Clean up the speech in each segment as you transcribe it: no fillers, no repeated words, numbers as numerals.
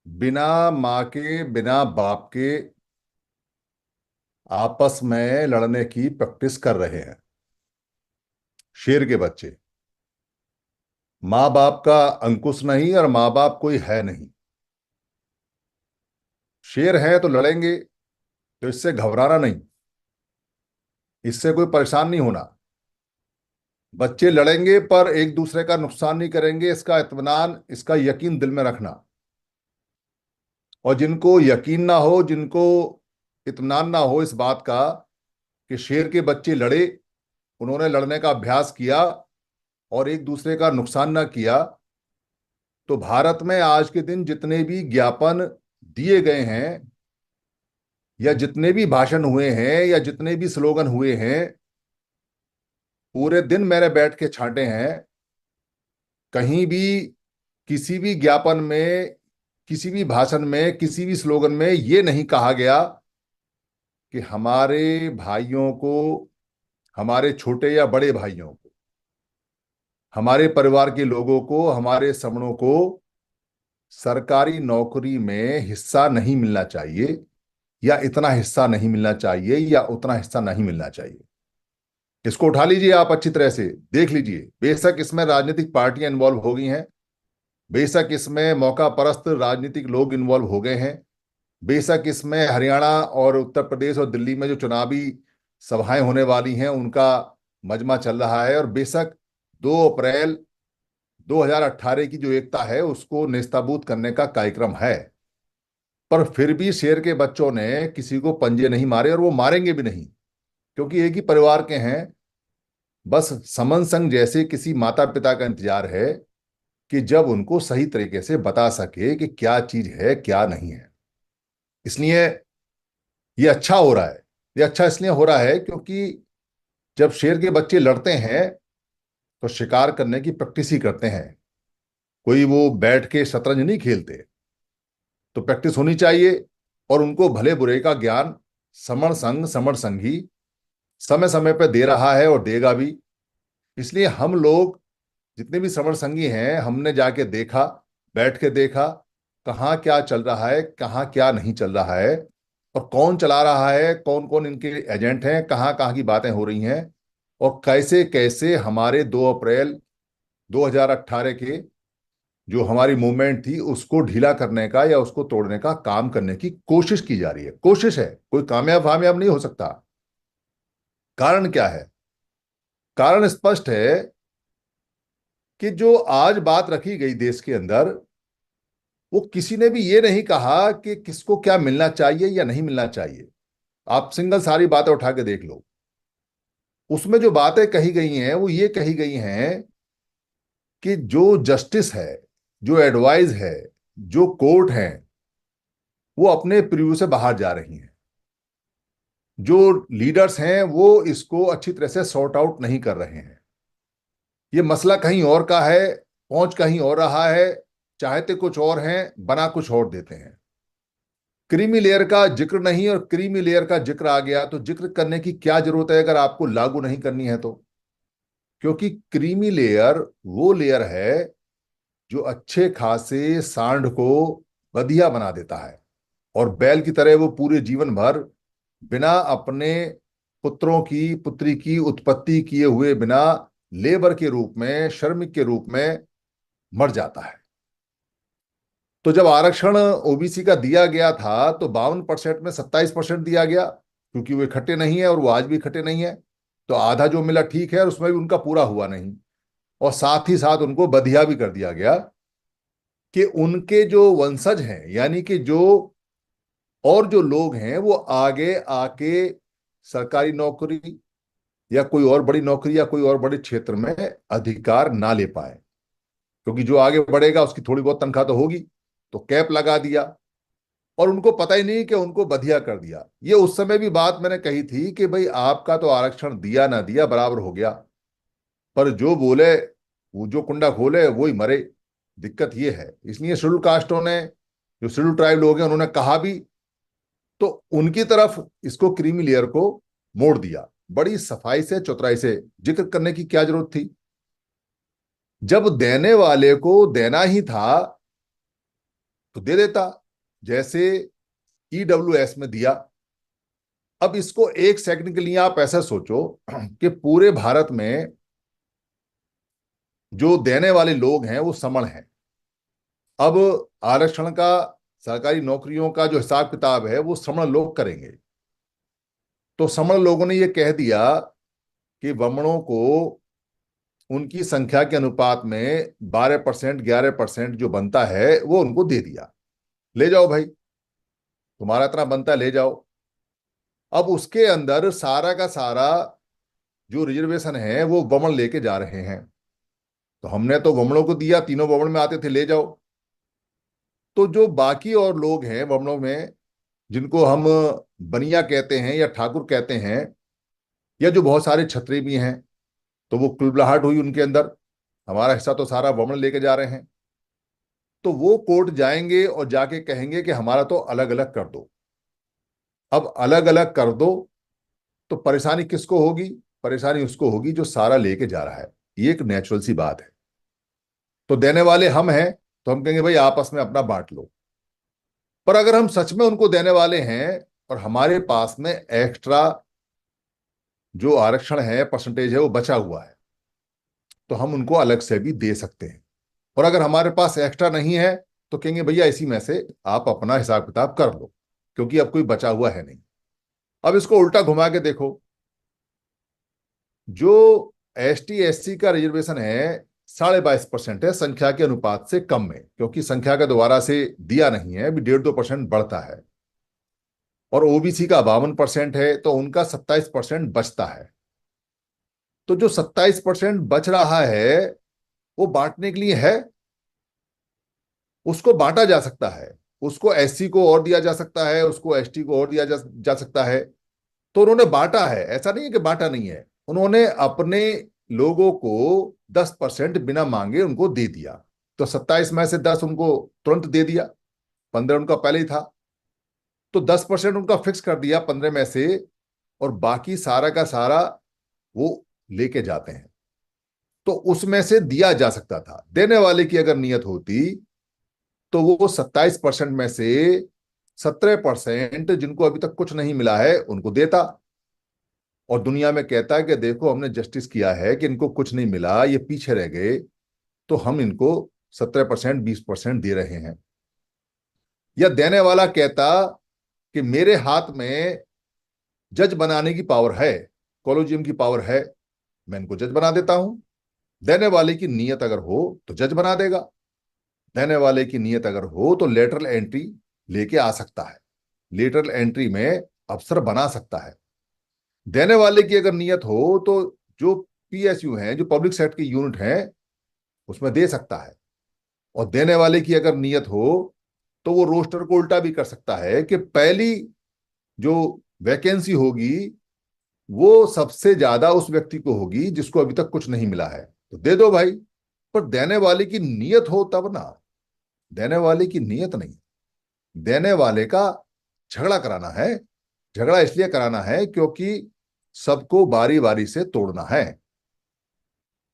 बिना माँ के बिना बाप के आपस में लड़ने की प्रैक्टिस कर रहे हैं शेर के बच्चे। माँ बाप का अंकुश नहीं और माँ बाप कोई है नहीं। शेर है तो लड़ेंगे, तो इससे घबराना नहीं, इससे कोई परेशान नहीं होना। बच्चे लड़ेंगे पर एक दूसरे का नुकसान नहीं करेंगे, इसका इत्मीनान, इसका यकीन दिल में रखना। और जिनको यकीन ना हो, जिनको इत्मीनान ना हो इस बात का कि शेर के बच्चे लड़े, उन्होंने लड़ने का अभ्यास किया और एक दूसरे का नुकसान ना किया, तो भारत में आज के दिन जितने भी ज्ञापन दिए गए हैं या जितने भी भाषण हुए हैं या जितने भी स्लोगन हुए हैं, पूरे दिन मैंने बैठ के छांटे हैं। कहीं भी किसी भी ज्ञापन में, किसी भी भाषण में, किसी भी स्लोगन में ये नहीं कहा गया कि हमारे भाइयों को, हमारे छोटे या बड़े भाइयों को, हमारे परिवार के लोगों को, हमारे समणों को सरकारी नौकरी में हिस्सा नहीं मिलना चाहिए, या इतना हिस्सा नहीं मिलना चाहिए, या उतना हिस्सा नहीं मिलना चाहिए। इसको उठा लीजिए, आप अच्छी तरह से देख लीजिए। बेशक इसमें राजनीतिक पार्टियां इन्वॉल्व हो गई हैं, बेशक इसमें मौका परस्त राजनीतिक लोग इन्वॉल्व हो गए हैं, बेशक इसमें हरियाणा और उत्तर प्रदेश और दिल्ली में जो चुनावी सभाएं होने वाली हैं उनका मजमा चल रहा है, और बेशक 2 अप्रैल 2018 की जो एकता है उसको नेस्ताबूद करने का कार्यक्रम है। पर फिर भी शेर के बच्चों ने किसी को पंजे नहीं मारे और वो मारेंगे भी नहीं, क्योंकि एक ही परिवार के हैं। बस समन संग जैसे किसी माता पिता का इंतजार है कि जब उनको सही तरीके से बता सके कि क्या चीज है क्या नहीं है। इसलिए ये अच्छा हो रहा है। ये अच्छा इसलिए हो रहा है क्योंकि जब शेर के बच्चे लड़ते हैं तो शिकार करने की प्रैक्टिस ही करते हैं। कोई वो बैठ के शतरंज नहीं खेलते, तो प्रैक्टिस होनी चाहिए। और उनको भले बुरे का ज्ञान समण संग ही समय समय पर दे रहा है और देगा भी। इसलिए हम लोग जितने भी समर संगी हैं, हमने जाके देखा, बैठ के देखा, कहाँ क्या चल रहा है, कहाँ क्या नहीं चल रहा है, और कौन चला रहा है, कौन कौन इनके एजेंट हैं, कहाँ कहाँ की बातें हो रही हैं, और कैसे कैसे हमारे 2 अप्रैल 2018 के जो हमारी मूवमेंट थी उसको ढीला करने का या उसको तोड़ने का काम करने की कोशिश की जा रही है। कोशिश है, कोई कामयाब कामयाब नहीं हो सकता। कारण क्या है? कारण स्पष्ट है कि जो आज बात रखी गई देश के अंदर, वो किसी ने भी ये नहीं कहा कि किसको क्या मिलना चाहिए या नहीं मिलना चाहिए। आप सिंगल सारी बातें उठा के देख लो। उसमें जो बातें कही गई हैं वो ये कही गई हैं कि जो जस्टिस है, जो एडवाइस है, जो कोर्ट है, वो अपने प्रिव्यू से बाहर जा रही हैं। जो लीडर्स हैं वो इसको अच्छी तरह से सॉर्ट आउट नहीं कर रहे हैं। ये मसला कहीं और का है, पहुंच कहीं और रहा है, चाहते कुछ और हैं, बना कुछ और देते हैं। क्रीमी लेयर का जिक्र नहीं, और क्रीमी लेयर का जिक्र आ गया तो जिक्र करने की क्या जरूरत है अगर आपको लागू नहीं करनी है तो। क्योंकि क्रीमी लेयर वो लेयर है जो अच्छे खासे सांड को बधिया बना देता है, और बैल की तरह वो पूरे जीवन भर बिना अपने पुत्रों की पुत्री की उत्पत्ति किए हुए बिना लेबर के रूप में, श्रमिक के रूप में मर जाता है। तो जब आरक्षण ओबीसी का दिया गया था तो 52% में 27% दिया गया, क्योंकि वो इकट्ठे नहीं है और वो आज भी इकट्ठे नहीं है। तो आधा जो मिला ठीक है, और उसमें भी उनका पूरा हुआ नहीं। और साथ ही साथ उनको बधिया भी कर दिया गया कि उनके जो वंशज हैं, यानी कि जो और जो लोग हैं, वो आगे आके सरकारी नौकरी या कोई और बड़ी नौकरी या कोई और बड़े क्षेत्र में अधिकार ना ले पाए। क्योंकि जो आगे बढ़ेगा उसकी थोड़ी बहुत तनख्वाह तो होगी, तो कैप लगा दिया। और उनको पता ही नहीं कि उनको बधिया कर दिया। ये उस समय भी बात मैंने कही थी कि भाई आपका तो आरक्षण दिया ना दिया बराबर हो गया, पर जो बोले, वो जो कुंडा खोले वो ही मरे। दिक्कत ये है। इसलिए शेड्यूल कास्टों ने, जो शेड्यूल ट्राइब लोग हैं, उन्होंने कहा भी, तो उनकी तरफ इसको क्रीमी लेयर को मोड़ दिया। बड़ी सफाई से, चौतराई से जिक्र करने की क्या जरूरत थी? जब देने वाले को देना ही था तो दे देता, जैसे ईडब्ल्यूएस में दिया। अब इसको एक सेकंड के लिए आप ऐसा सोचो कि पूरे भारत में जो देने वाले लोग हैं वो समण हैं। अब आरक्षण का, सरकारी नौकरियों का जो हिसाब किताब है वो समण लोग करेंगे। तो समण लोगों ने ये कह दिया कि वमनों को उनकी संख्या के अनुपात में 12% 11% जो बनता है वो उनको दे दिया। ले जाओ भाई, तुम्हारा इतना बनता है, ले जाओ। अब उसके अंदर सारा का सारा जो रिजर्वेशन है वो वमन लेके जा रहे हैं। तो हमने तो वमनों को दिया, तीनों वमन में आते थे, ले जाओ। तो जो बाकी और लोग हैं वमनों में, जिनको हम बनिया कहते हैं या ठाकुर कहते हैं, या जो बहुत सारे छत्री भी हैं, तो वो कुलबलाहट हुई उनके अंदर, हमारा हिस्सा तो सारा वमन लेके जा रहे हैं। तो वो कोर्ट जाएंगे और जाके कहेंगे कि हमारा तो अलग अलग कर दो। अब अलग अलग कर दो तो परेशानी किसको होगी? परेशानी उसको होगी जो सारा लेके जा रहा है। ये एक नेचुरल सी बात है। तो देने वाले हम हैं, तो हम कहेंगे भाई आपस में अपना बांट लो। पर अगर हम सच में उनको देने वाले हैं और हमारे पास में एक्स्ट्रा जो आरक्षण है, परसेंटेज है, वो बचा हुआ है, तो हम उनको अलग से भी दे सकते हैं। और अगर हमारे पास एक्स्ट्रा नहीं है तो कहेंगे भैया इसी में से आप अपना हिसाब किताब कर लो, क्योंकि अब कोई बचा हुआ है नहीं। अब इसको उल्टा घुमा के देखो, जो एसटी एससी का रिजर्वेशन है 22.5% है संख्या के अनुपात से कम में, क्योंकि संख्या का दोबारा से दिया नहीं है, अभी 1.5-2% बढ़ता है। और ओबीसी का 52% है, तो उनका 27% बचता है। तो जो 27% बच रहा है वो बांटने के लिए है, उसको बांटा जा सकता है। उसको एससी को और दिया जा सकता है, उसको एसटी को और दिया जा सकता है। तो उन्होंने बांटा है, ऐसा नहीं है कि बांटा नहीं है। उन्होंने अपने लोगों को 10% बिना मांगे उनको दे दिया। तो 27 में से 10 उनको तुरंत दे दिया, 15 उनका पहले ही था। तो 10% उनका फिक्स कर दिया 15 में से, और बाकी सारा का सारा वो लेके जाते हैं। तो उसमें से दिया जा सकता था। देने वाले की अगर नियत होती तो वो 27% में से 17% जिनको अभी तक कुछ नहीं मिला है उनको देता, और दुनिया में कहता है कि देखो हमने जस्टिस किया है कि इनको कुछ नहीं मिला, ये पीछे रह गए, तो हम इनको 17% 20% दे रहे हैं। या देने वाला कहता कि मेरे हाथ में जज बनाने की पावर है, कॉलोजियम की पावर है, मैं इनको जज बना देता हूं। देने वाले की नीयत अगर हो तो जज बना देगा। देने वाले की नीयत अगर हो तो लेटरल एंट्री लेके आ सकता है, लेटरल एंट्री में अफसर बना सकता है। देने वाले की अगर नीयत हो तो जो पीएसयू हैं, जो पब्लिक सेक्टर की यूनिट हैं, उसमें दे सकता है। और देने वाले की अगर नीयत हो तो वो रोस्टर को उल्टा भी कर सकता है कि पहली जो वैकेंसी होगी वो सबसे ज्यादा उस व्यक्ति को होगी जिसको अभी तक कुछ नहीं मिला है, तो दे दो भाई। पर देने वाले की नीयत हो तब ना। देने वाले की नीयत नहीं, देने वाले का झगड़ा कराना है। झगड़ा इसलिए कराना है क्योंकि सबको बारी बारी से तोड़ना है।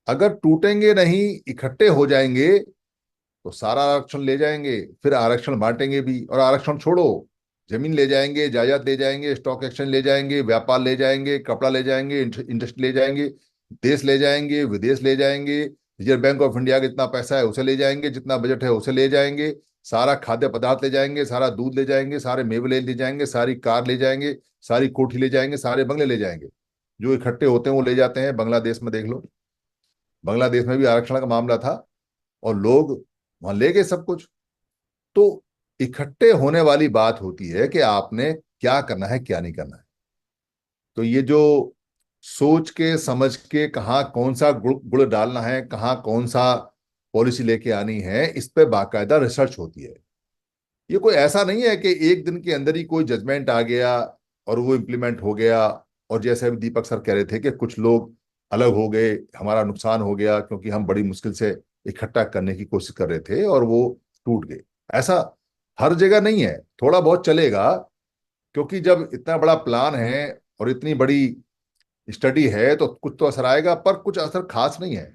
अगर टूटेंगे नहीं, इकट्ठे हो जाएंगे, तो सारा आरक्षण ले जाएंगे, फिर आरक्षण बांटेंगे भी। और आरक्षण छोड़ो, जमीन ले जाएंगे, जायदाद ले जाएंगे, स्टॉक एक्सचेंज ले जाएंगे, व्यापार ले जाएंगे, कपड़ा ले जाएंगे, इंडस्ट्री ले जाएंगे, देश ले जाएंगे, विदेश ले जाएंगे। रिजर्व बैंक ऑफ इंडिया का जितना पैसा है उसे ले जाएंगे, जितना बजट है उसे ले जाएंगे, सारा खाद्य पदार्थ ले जाएंगे, सारा दूध ले जाएंगे, सारे मेवे ले जाएंगे, सारी कार ले जाएंगे, सारी कोठी ले जाएंगे, सारे बंगले ले जाएंगे। जो इकट्ठे होते हैं वो ले जाते हैं। बांग्लादेश में देख लो, बांग्लादेश में भी आरक्षण का मामला था और लोग वहां ले गए सब कुछ। तो इकट्ठे होने वाली बात होती है कि आपने क्या करना है क्या नहीं करना है। तो ये जो सोच के समझ के कहाँ कौन सा गुड़ गुड़ डालना है, कहाँ कौन सा पॉलिसी लेके आनी है, इस पे बाकायदा रिसर्च होती है। ये कोई ऐसा नहीं है कि एक दिन के अंदर ही कोई जजमेंट आ गया और वो इम्प्लीमेंट हो गया। और जैसे अभी दीपक सर कह रहे थे कि कुछ लोग अलग हो गए, हमारा नुकसान हो गया क्योंकि हम बड़ी मुश्किल से इकट्ठा करने की कोशिश कर रहे थे और वो टूट गए। ऐसा हर जगह नहीं है, थोड़ा बहुत चलेगा। क्योंकि जब इतना बड़ा प्लान है और इतनी बड़ी स्टडी है तो कुछ तो असर आएगा, पर कुछ असर खास नहीं है।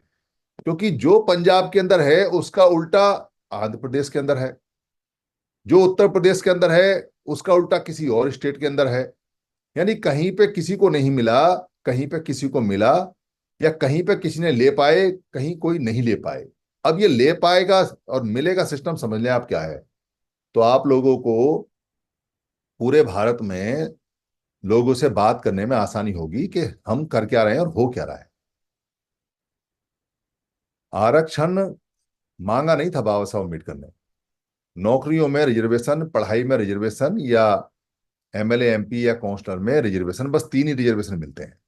क्योंकि जो पंजाब के अंदर है उसका उल्टा आंध्र प्रदेश के अंदर है, जो उत्तर प्रदेश के अंदर है उसका उल्टा किसी और स्टेट के अंदर है। यानी कहीं पे किसी को नहीं मिला, कहीं पे किसी को मिला, या कहीं पे किसी ने ले पाए, कहीं कोई नहीं ले पाए। अब ये ले पाएगा और मिलेगा सिस्टम समझ लें आप क्या है। तो आप लोगों को पूरे भारत में लोगों से बात करने में आसानी होगी कि हम कर क्या रहे हैं और हो क्या रहा है। आरक्षण मांगा नहीं था बाबा साहब अम्बेडकर ने। नौकरियों में रिजर्वेशन, पढ़ाई में रिजर्वेशन, या एमएलए एमपी या काउंसलर में रिजर्वेशन, बस तीन ही रिजर्वेशन मिलते हैं।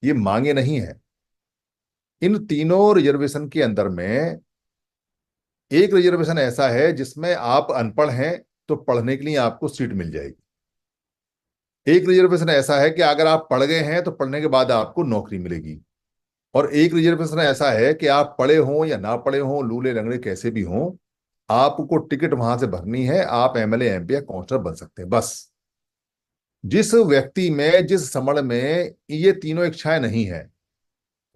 ये मांगे नहीं है। इन तीनों रिजर्वेशन के अंदर में एक रिजर्वेशन ऐसा है जिसमें आप अनपढ़ हैं तो पढ़ने के लिए आपको सीट मिल जाएगी। एक रिजर्वेशन ऐसा है कि अगर आप पढ़ गए हैं तो पढ़ने के बाद आपको नौकरी मिलेगी। और एक रिजर्वेशन ऐसा है कि आप पढ़े हों या ना पढ़े हों, लूले लंगड़े कैसे भी हों, आपको टिकट वहां से भरनी है, आप एमएलए एमपी या काउंसलर बन सकते हैं बस। जिस व्यक्ति में, जिस समण में ये तीनों इच्छाएं नहीं है,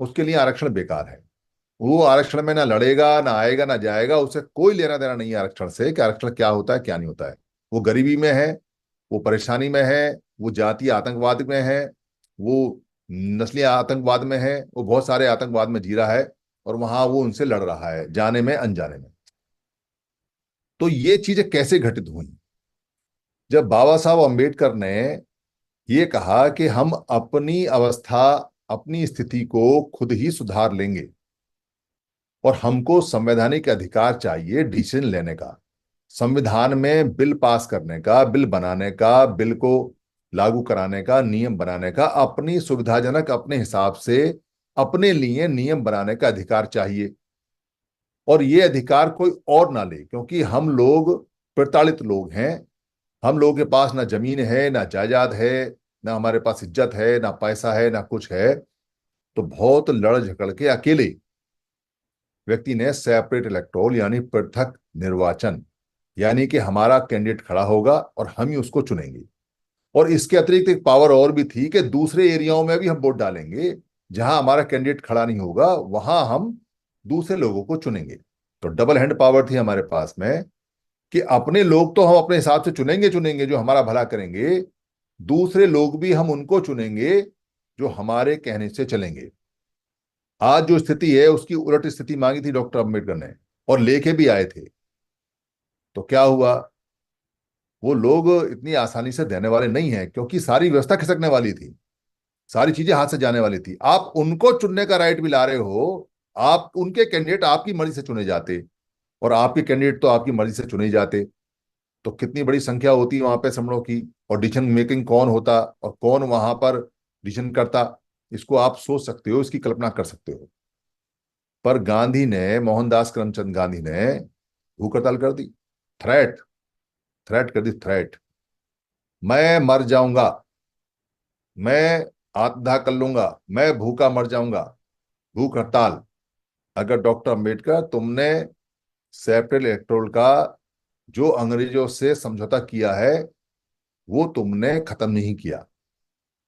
उसके लिए आरक्षण बेकार है। वो आरक्षण में ना लड़ेगा, ना आएगा, ना जाएगा। उसे कोई लेना देना नहीं है आरक्षण से, कि आरक्षण क्या होता है क्या नहीं होता है। वो गरीबी में है, वो परेशानी में है, वो जातीय आतंकवाद में है, वो नस्लीय आतंकवाद में है, वो बहुत सारे आतंकवाद में जी रहा है, और वहां वो उनसे लड़ रहा है, जाने में अनजाने में। तो ये चीजें कैसे घटित हुई? जब बाबा साहब अम्बेडकर ने ये कहा कि हम अपनी अवस्था, अपनी स्थिति को खुद ही सुधार लेंगे, और हमको संवैधानिक अधिकार चाहिए डिसीजन लेने का, संविधान में बिल पास करने का, बिल बनाने का, बिल को लागू कराने का, नियम बनाने का, अपनी सुविधाजनक अपने हिसाब से अपने लिए नियम बनाने का अधिकार चाहिए। और ये अधिकार कोई और ना ले, क्योंकि हम लोग प्रताड़ित लोग हैं। हम लोगों के पास ना जमीन है, ना जायदाद है, ना हमारे पास इज्जत है, ना पैसा है, ना कुछ है। तो बहुत लड़ झगड़ के अकेले व्यक्ति ने सेपरेट इलेक्टोरल, यानी पृथक निर्वाचन, यानी कि हमारा कैंडिडेट खड़ा होगा और हम ही उसको चुनेंगे। और इसके अतिरिक्त एक पावर और भी थी कि दूसरे एरियाओं में भी हम वोट डालेंगे, जहां हमारा कैंडिडेट खड़ा नहीं होगा वहां हम दूसरे लोगों को चुनेंगे। तो डबल हैंड पावर थी हमारे पास में, कि अपने लोग तो हम अपने हिसाब से चुनेंगे चुनेंगे जो हमारा भला करेंगे, दूसरे लोग भी हम उनको चुनेंगे जो हमारे कहने से चलेंगे। आज जो स्थिति है उसकी उलट स्थिति मांगी थी डॉक्टर अम्बेडकर ने, और लेके भी आए थे। तो क्या हुआ? वो लोग इतनी आसानी से देने वाले नहीं हैं, क्योंकि सारी व्यवस्था खिसकने वाली थी, सारी चीजें हाथ से जाने वाली थी। आप उनको चुनने का राइट भी ला रहे हो, आप उनके कैंडिडेट आपकी मर्जी से चुने जाते, और आपके कैंडिडेट तो आपकी मर्जी से चुने ही जाते। तो कितनी बड़ी संख्या होती वहां पे समणों की, और डिसीजन मेकिंग कौन होता और कौन वहां पर डिसीजन करता, इसको आप सोच सकते हो, इसकी कल्पना कर सकते हो। पर गांधी ने, मोहनदास करमचंद गांधी ने भूख हड़ताल कर दी। थ्रेट, थ्रेट कर दी, थ्रेट। मैं मर जाऊंगा, मैं आत्मदाह कर लूंगा, मैं भूखा मर जाऊंगा, भूख हड़ताल। अगर डॉक्टर अंबेडकर, तुमने सेपरेट इलेक्टोरल का जो अंग्रेजों से समझौता किया है वो तुमने खत्म नहीं किया।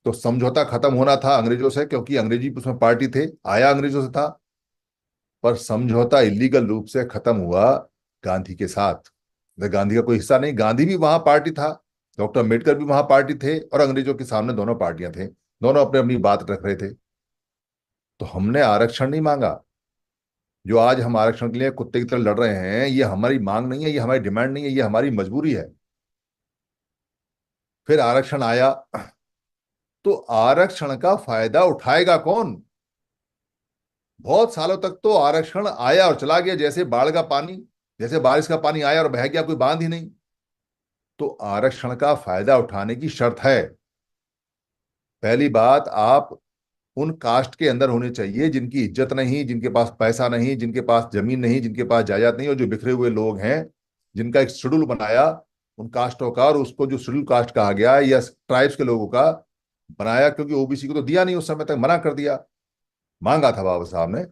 तो समझौता खत्म होना था अंग्रेजों से, क्योंकि अंग्रेजी उसमें पार्टी थे, आया अंग्रेजों से था। पर समझौता इलीगल रूप से खत्म हुआ गांधी के साथ। गांधी का कोई हिस्सा नहीं, गांधी भी वहां पार्टी था, डॉक्टर अम्बेडकर भी वहां पार्टी थे, और अंग्रेजों के सामने दोनों पार्टियां थे, दोनों अपने अपनी बात रख रहे थे। तो हमने आरक्षण नहीं मांगा। जो आज हम आरक्षण के लिए कुत्ते की तरह लड़ रहे हैं, ये हमारी मांग नहीं है, ये हमारी डिमांड नहीं है, ये हमारी मजबूरी है। फिर आरक्षण आया, तो आरक्षण का फायदा उठाएगा कौन? बहुत सालों तक तो आरक्षण आया और चला गया, जैसे बाढ़ का पानी, जैसे बारिश का पानी आया और बह गया, कोई बांध ही नहीं। तो आरक्षण का फायदा उठाने की शर्त है, पहली बात, आप उन कास्ट के अंदर होने चाहिए जिनकी इज्जत नहीं, जिनके पास पैसा नहीं, जिनके पास जमीन नहीं, जिनके पास जायदाद नहीं, और जो बिखरे हुए लोग हैं, जिनका एक शेड्यूल बनाया उन कास्टों का, और उसको जो शेड्यूल कास्ट कहा गया या ट्राइब्स के लोगों का बनाया, क्योंकि ओबीसी को तो दिया नहीं, उस समय तक मना कर दिया, मांगा था बाबा साहब ने।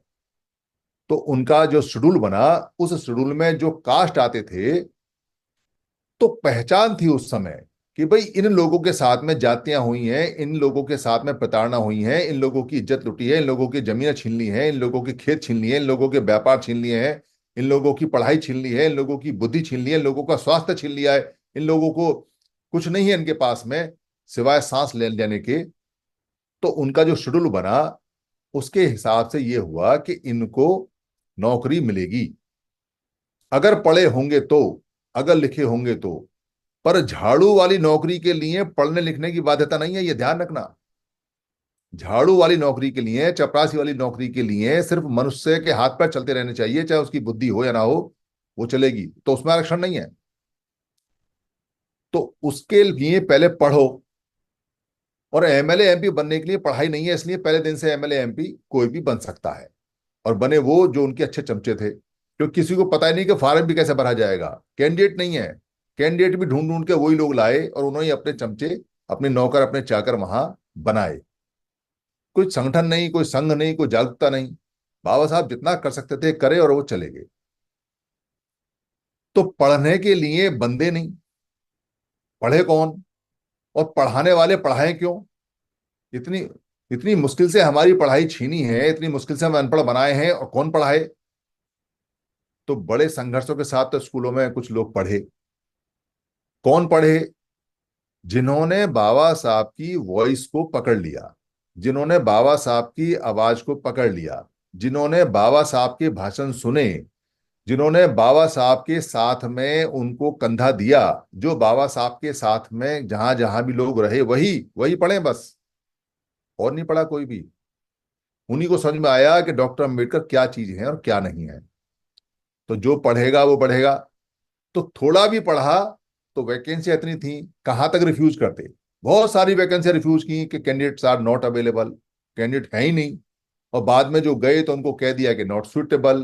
तो उनका जो शेड्यूल बना, उस शेड्यूल में जो कास्ट आते थे, तो पहचान थी उस समय कि भाई इन लोगों के साथ में जातियां हुई हैं, इन लोगों के साथ में प्रताड़ना हुई है, इन लोगों की इज्जत लुटी है, इन लोगों की जमीनें छीन ली हैं, इन लोगों के खेत छीन लिए हैं, इन लोगों के व्यापार छीन लिए हैं, इन लोगों की पढ़ाई छीन ली है, इन लोगों की बुद्धि छीन ली है, इन लोगों का स्वास्थ्य छीन लिया है, इन लोगों को कुछ नहीं है इनके पास में सिवाय सांस ले लेने के। तो उनका जो शेड्यूल बना उसके हिसाब से ये हुआ कि इनको नौकरी मिलेगी अगर पढ़े होंगे तो, अगर लिखे होंगे तो। पर झाड़ू वाली नौकरी के लिए पढ़ने लिखने की बाध्यता नहीं है, ये ध्यान रखना। झाड़ू वाली नौकरी के लिए, चपरासी वाली नौकरी के लिए सिर्फ मनुष्य के हाथ पैर चलते रहने चाहिए, चाहे उसकी बुद्धि हो या ना हो, वो चलेगी, तो उसमें आरक्षण नहीं है। तो उसके लिए पहले पढ़ो। और एमएलए एमपी बनने के लिए पढ़ाई नहीं है, इसलिए पहले दिन से एमएलए एमपी कोई भी बन सकता है। और बने वो जो उनके अच्छे चमचे थे, क्योंकि किसी को पता ही नहीं कि फार्म भी कैसे भरा जाएगा, कैंडिडेट नहीं है। कैंडिडेट भी ढूंढ ढूंढ के वही लोग लाए और उन्होंने अपने चमचे, अपने नौकर, अपने चाकर वहां बनाए। कोई संगठन नहीं, कोई संघ नहीं, कोई जागरूकता नहीं। बाबा साहब जितना कर सकते थे करे और वो चले गए। तो पढ़ने के लिए बंदे नहीं, पढ़े कौन? और पढ़ाने वाले पढ़ाए क्यों? इतनी इतनी मुश्किल से हमारी पढ़ाई छीनी है, इतनी मुश्किल से हम अनपढ़ बनाए हैं, और कौन पढ़ाए? तो बड़े संघर्षों के साथ तो स्कूलों में कुछ लोग पढ़े। कौन पढ़े? जिन्होंने बाबा साहब की वॉइस को पकड़ लिया, जिन्होंने बाबा साहब की आवाज को पकड़ लिया, जिन्होंने बाबा साहब के भाषण सुने, जिन्होंने बाबा साहब के साथ में उनको कंधा दिया, जो बाबा साहब के साथ में जहां जहां भी लोग रहे वही वही पढ़े बस। और नहीं पढ़ा कोई भी। उन्हीं को समझ में आया कि डॉक्टर अंबेडकर क्या चीज है और क्या नहीं है। तो जो पढ़ेगा वो बढ़ेगा। तो थोड़ा भी पढ़ा तो वैकेंसी इतनी थी, कहां तक रिफ्यूज करते। बहुत सारी वैकेंसी रिफ्यूज की कि candidates are not available, candidate है ही नहीं। और बाद में जो गए तो उनको कह दिया कि नॉट सुटेबल,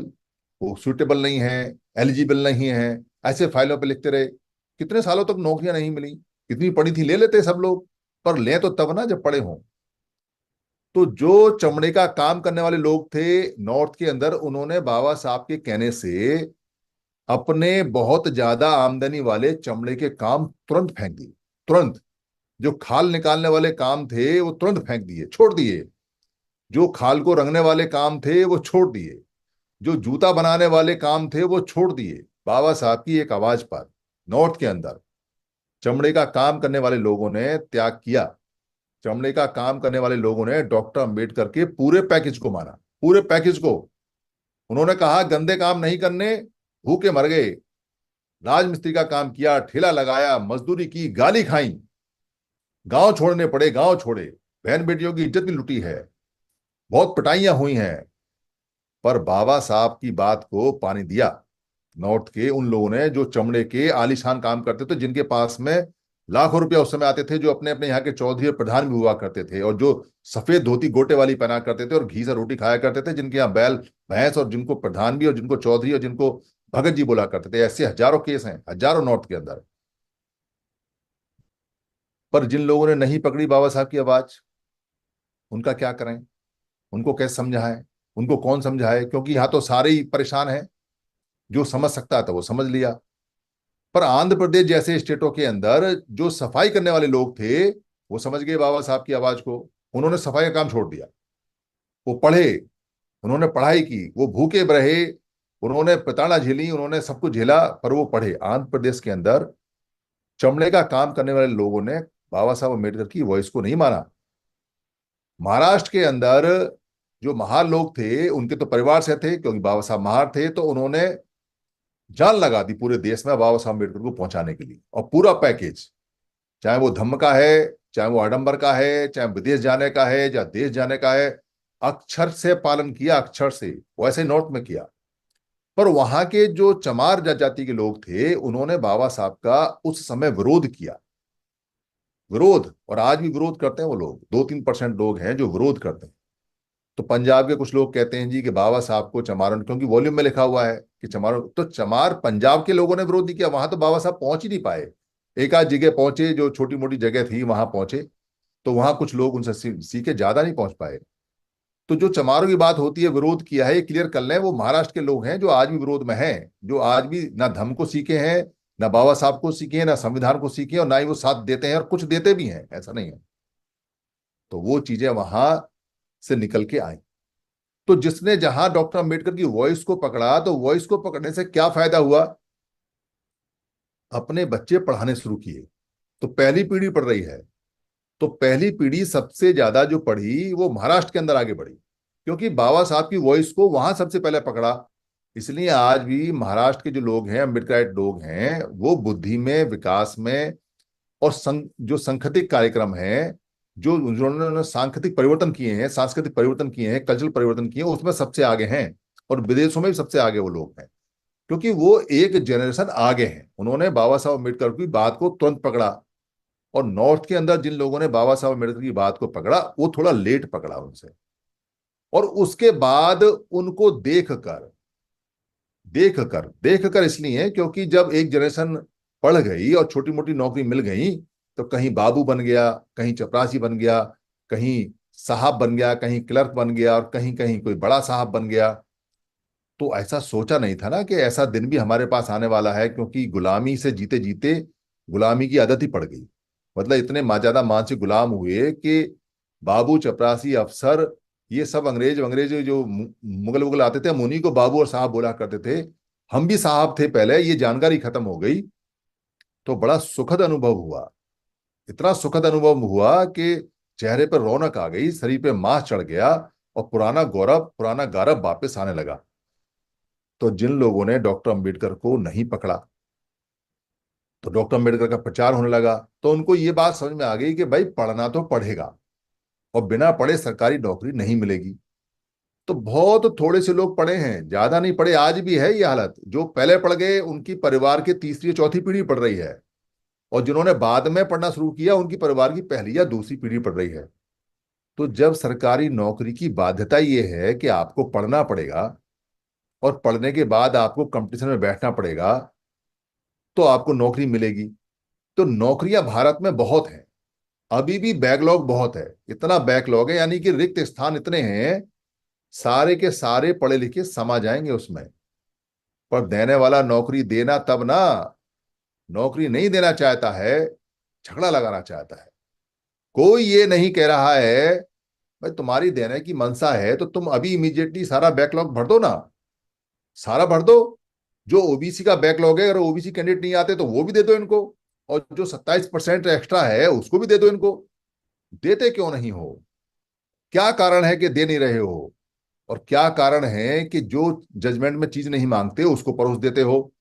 वो सुटेबल नहीं है, एलिजिबल नहीं है। ऐसे फाइलों पे लिखते रहे। कितने सालों तक नौकरियां नहीं मिली। इतनी पढ़ी थी ले लेते सब लोग, पर ले तो तब ना जब पढ़े हों। तो जो चमड़े का काम करने वाले लोग थे नॉर्थ के अंदर, उन्होंने बाबा साहब के कहने से अपने बहुत ज्यादा आमदनी वाले चमड़े के काम तुरंत फेंक दिए। तुरंत। जो खाल निकालने वाले काम थे वो तुरंत फेंक दिए, छोड़ दिए। जो खाल को रंगने वाले काम थे वो छोड़ दिए। जो जूता बनाने वाले काम थे वो छोड़ दिए बाबा साहब की एक आवाज पर। नॉर्थ के अंदर चमड़े का काम करने वाले लोगों ने त्याग किया। चमड़े का काम करने वाले लोगों ने डॉक्टर अंबेडकर के पूरे पैकेज को माना, पूरे पैकेज को। उन्होंने कहा गंदे काम नहीं करने, भूखे मर गए। राजमिस्त्री का काम किया, ठेला लगाया, मजदूरी की, गाली खाई, गांव छोड़ने पड़े, गांव छोड़े। बहन बेटियों की इज्जत भी लुटी है, बहुत पिटाइयां हुई हैं। पर बाबा साहब की बात को पानी दिया नॉर्थ के उन लोगों ने जो चमड़े के आलीशान काम करते थे, जिनके पास में लाखों रुपया उस समय आते थे, जो अपने अपने यहाँ के चौधरी और प्रधान भी हुआ करते थे, और जो सफेद धोती गोटे वाली पहना करते थे और घी से रोटी खाया करते थे, जिनके यहाँ बैल भैंस, और जिनको प्रधान भी और जिनको चौधरी और जिनको भगत जी बोला करते थे। ऐसे हजारों केस हैं, हजारों नॉर्थ के अंदर। पर जिन लोगों ने नहीं पकड़ी बाबा साहब की आवाज, उनका क्या करें? उनको कैसे समझाएं? उनको कौन समझाए? क्योंकि यहाँ तो सारे ही परेशान हैं। जो समझ सकता था वो समझ लिया। पर आंध्र प्रदेश जैसे स्टेटों के अंदर जो सफाई करने वाले लोग थे वो समझ गए बाबा साहब की आवाज को। उन्होंने सफाई का काम छोड़ दिया। वो पढ़े, उन्होंने पढ़ाई की, वो भूखे रहे, उन्होंने प्रताड़ना झेली, उन्होंने सब कुछ झेला, पर वो पढ़े। आंध्र प्रदेश के अंदर चमड़े का काम करने वाले लोगों ने बाबा साहब अम्बेडकर की वॉइस को नहीं माना। महाराष्ट्र के अंदर जो महार लोग थे उनके तो परिवार से थे, क्योंकि बाबा साहब महार थे, तो उन्होंने जान लगा दी पूरे देश में बाबा साहब अम्बेडकर को पहुंचाने के लिए। और पूरा पैकेज, चाहे वो धम्म का है, चाहे वो आडंबर का है, चाहे विदेश जाने का है या देश जाने का है, अक्षर से पालन किया, अक्षर से। वैसे नॉर्थ में किया। पर वहां के जो चमार जनजाति के लोग थे उन्होंने बाबा साहब का उस समय विरोध किया। विरोध, और आज भी विरोध करते हैं वो लोग। 2-3% लोग हैं जो विरोध करते हैं। तो पंजाब के कुछ लोग कहते हैं जी कि बाबा साहब को चमारों ने, क्योंकि वॉल्यूम में लिखा हुआ है कि चमारों, तो चमार पंजाब के लोगों ने विरोध नहीं किया। वहां तो बाबा साहब पहुंच ही नहीं पाए। एक आध जगह पहुंचे, जो छोटी मोटी जगह थी वहां पहुंचे। तो वहां कुछ लोग उनसे सीखे, ज्यादा नहीं पहुंच पाए। तो जो चमारों की बात होती है, विरोध किया है, ये क्लियर कर लें, वो महाराष्ट्र के लोग हैं जो आज भी विरोध में हैं, जो आज भी ना धम्म को सीखे हैं, ना बाबा साहब को सीखे हैं, ना संविधान को सीखे, और ना ही वो साथ देते हैं, और कुछ देते भी हैं, ऐसा नहीं है। तो वो चीजें वहां से निकल के आई। तो जिसने जहां डॉक्टर अंबेडकर की वॉइस को पकड़ा, तो वॉइस को पकड़ने से क्या फायदा हुआ? अपने बच्चे पढ़ाने शुरू किए, तो पहली पीढ़ी पढ़ रही है। तो पहली पीढ़ी सबसे ज्यादा जो पढ़ी वो महाराष्ट्र के अंदर आगे बढ़ी, क्योंकि बाबा साहब की वॉइस को वहां सबसे पहले पकड़ा। इसलिए आज भी महाराष्ट्र के जो लोग हैं, अम्बेडकराइट लोग हैं, वो बुद्धि में, विकास में और जो संगठित कार्यक्रम है, जो उन्होंने सांस्कृतिक परिवर्तन किए हैं, सांस्कृतिक परिवर्तन किए हैं, कल्चरल परिवर्तन किए हैं, उसमें सबसे आगे हैं। और विदेशों में भी सबसे आगे वो लोग हैं, क्योंकि वो एक जनरेशन आगे हैं। उन्होंने बाबा साहब अम्बेडकर की बात को तुरंत पकड़ा। और नॉर्थ के अंदर जिन लोगों ने बाबा साहब अम्बेडकर की बात को पकड़ा, वो थोड़ा लेट पकड़ा उनसे। और उसके बाद उनको देख कर इसलिए क्योंकि जब एक जनरेशन पढ़ गई और छोटी मोटी नौकरी मिल गई, तो कहीं बाबू बन गया, कहीं चपरासी बन गया, कहीं साहब बन गया, कहीं क्लर्क बन गया, और कहीं कहीं कोई बड़ा साहब बन गया। तो ऐसा सोचा नहीं था ना कि ऐसा दिन भी हमारे पास आने वाला है, क्योंकि गुलामी से जीते जीते गुलामी की आदत ही पड़ गई। मतलब इतने ज्यादा मानसिक गुलाम हुए कि बाबू, चपरासी, अफसर, ये सब अंग्रेज अंग्रेज जो मुगल वुगल आते थे, हम उन्हीं को बाबू और साहब बोला करते थे। हम भी साहब थे पहले, ये जानकारी खत्म हो गई। तो बड़ा सुखद अनुभव हुआ, इतना सुखद अनुभव हुआ कि चेहरे पर रौनक आ गई, शरीर पे मांस चढ़ गया, और पुराना गौरव, पुराना गारव वापस आने लगा। तो जिन लोगों ने डॉक्टर अंबेडकर को नहीं पकड़ा, तो डॉक्टर अंबेडकर का प्रचार होने लगा, तो उनको ये बात समझ में आ गई कि भाई पढ़ना तो पढ़ेगा, और बिना पढ़े सरकारी नौकरी नहीं मिलेगी। तो बहुत थोड़े से लोग पढ़े हैं, ज्यादा नहीं पढ़े। आज भी है ये हालत, जो पहले पढ़ गए उनकी परिवार की तीसरी चौथी पीढ़ी पढ़ रही है, और जिन्होंने बाद में पढ़ना शुरू किया उनकी परिवार की पहली या दूसरी पीढ़ी पढ़ रही है। तो जब सरकारी नौकरी की बाध्यता ये है कि आपको पढ़ना पड़ेगा, और पढ़ने के बाद आपको कंपटीशन में बैठना पड़ेगा, तो आपको नौकरी मिलेगी। तो नौकरियां भारत में बहुत हैं, अभी भी बैकलॉग बहुत है। इतना बैकलॉग है, यानी कि रिक्त स्थान इतने हैं, सारे के सारे पढ़े लिखे समा जाएंगे उसमें। पर देने वाला नौकरी देना तब ना, नौकरी नहीं देना चाहता है, झगड़ा लगाना चाहता है। कोई ये नहीं कह रहा है भाई तुम्हारी देने की मंशा है तो तुम अभी इमीडिएटली सारा बैकलॉग भर दो ना, सारा भर दो। जो ओबीसी का बैकलॉग है, अगर ओबीसी कैंडिडेट नहीं आते तो वो भी दे दो इनको, और जो 27% एक्स्ट्रा है उसको भी दे दो इनको। देते क्यों नहीं हो? क्या कारण है कि दे नहीं रहे हो? और क्या कारण है कि जो जजमेंट में चीज नहीं मांगते उसको परोस देते हो?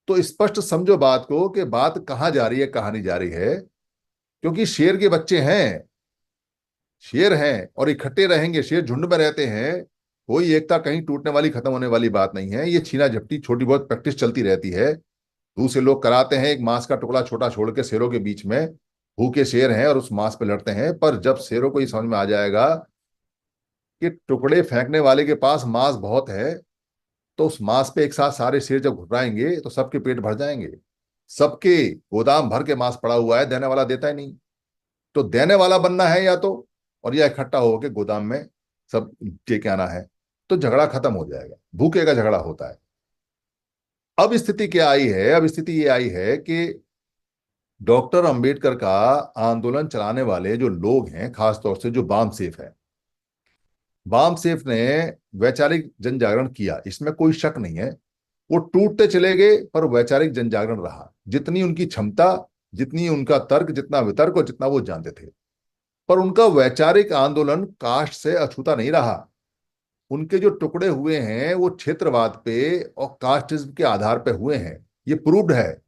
तो स्पष्ट समझो बात को कि बात कहां जा रही है, कहां नहीं जा रही है। क्योंकि शेर के बच्चे हैं, शेर हैं और इकट्ठे रहेंगे, शेर झुंड में रहते हैं। कोई एकता कहीं टूटने वाली, खत्म होने वाली बात नहीं है। ये छीना झपटी छोटी बहुत प्रैक्टिस चलती रहती है। दूसरे लोग कराते हैं, एक मांस का टुकड़ा छोटा छोड़ के शेरों के बीच में, भूखे शेर हैं और उस मांस पे लड़ते हैं। पर जब शेरों को ये समझ में आ जाएगा कि टुकड़े फेंकने वाले के पास मांस बहुत है, तो उस मांस पे एक साथ सारे शेर जब घुटराएंगे तो सबके पेट भर जाएंगे। सबके गोदाम भर के मांस पड़ा हुआ है, देने वाला देता ही नहीं। तो देने वाला बनना है या तो, और या इकट्ठा होकर गोदाम में सब लेके आना है, तो झगड़ा खत्म हो जाएगा। भूखे का झगड़ा होता है। अब स्थिति क्या आई है? अब स्थिति ये आई है कि डॉक्टर अंबेडकर का आंदोलन चलाने वाले जो लोग हैं, खासतौर से जो बाम सेफ है, बाम सेफ ने वैचारिक जन जागरण किया, इसमें कोई शक नहीं है। वो टूटते चले गए, पर वैचारिक जन जागरण रहा। जितनी उनकी क्षमता, जितनी उनका तर्क, जितना वितर्क और जितना वो जानते थे, पर उनका वैचारिक आंदोलन कास्ट से अछूता नहीं रहा। उनके जो टुकड़े हुए हैं वो क्षेत्रवाद पे और कास्टिज्म के आधार पे हुए हैं। ये प्रूव्ड है।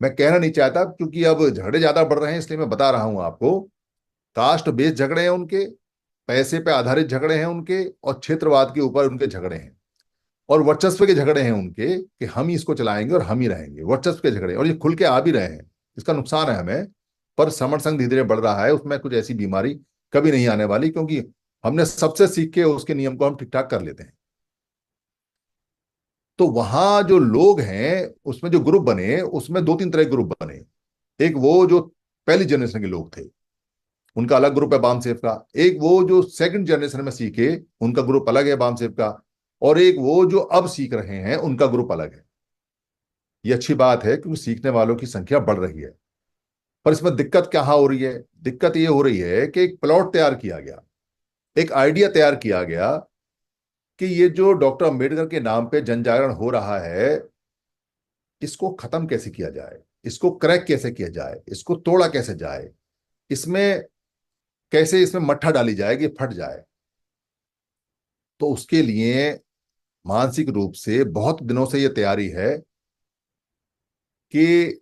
मैं कहना नहीं चाहता, क्योंकि अब झगड़े ज्यादा बढ़ रहे हैं, इसलिए मैं बता रहा हूं आपको। कास्ट बेस्ड झगड़े हैं उनके, पैसे पे आधारित झगड़े हैं उनके, और क्षेत्रवाद के ऊपर उनके झगड़े हैं, और वर्चस्व के झगड़े हैं उनके, कि हम ही इसको चलाएंगे और हम ही रहेंगे। वर्चस्व के झगड़े, और ये खुल के आ भी रहे हैं। इसका नुकसान है हमें। पर समर संघ धीरे धीरे बढ़ रहा है, उसमें कुछ ऐसी बीमारी कभी नहीं आने वाली, क्योंकि हमने सबसे सीख के उसके नियम को हम ठीक ठाक कर लेते हैं। तो वहां जो लोग हैं, उसमें जो ग्रुप बने, उसमें दो तीन तरह के ग्रुप बने। एक वो जो पहली जनरेशन के लोग थे, उनका अलग ग्रुप है बाम सेफ का। एक वो जो सेकंड जनरेशन में सीखे, उनका ग्रुप अलग है बाम सेफ का। और एक वो जो अब सीख रहे हैं, उनका ग्रुप अलग है। ये अच्छी बात है, क्योंकि सीखने वालों की संख्या बढ़ रही है। पर इसमें दिक्कत क्या हो रही है? दिक्कत ये हो रही है कि एक प्लॉट तैयार किया गया, एक आइडिया तैयार किया गया कि ये जो डॉक्टर अंबेडकर के नाम पे जन जागरण हो रहा है, इसको खत्म कैसे किया जाए, इसको क्रैक कैसे किया जाए, इसको तोड़ा कैसे जाए, इसमें कैसे इसमें मट्ठा डाली जाए कि फट जाए। तो उसके लिए मानसिक रूप से बहुत दिनों से ये तैयारी है कि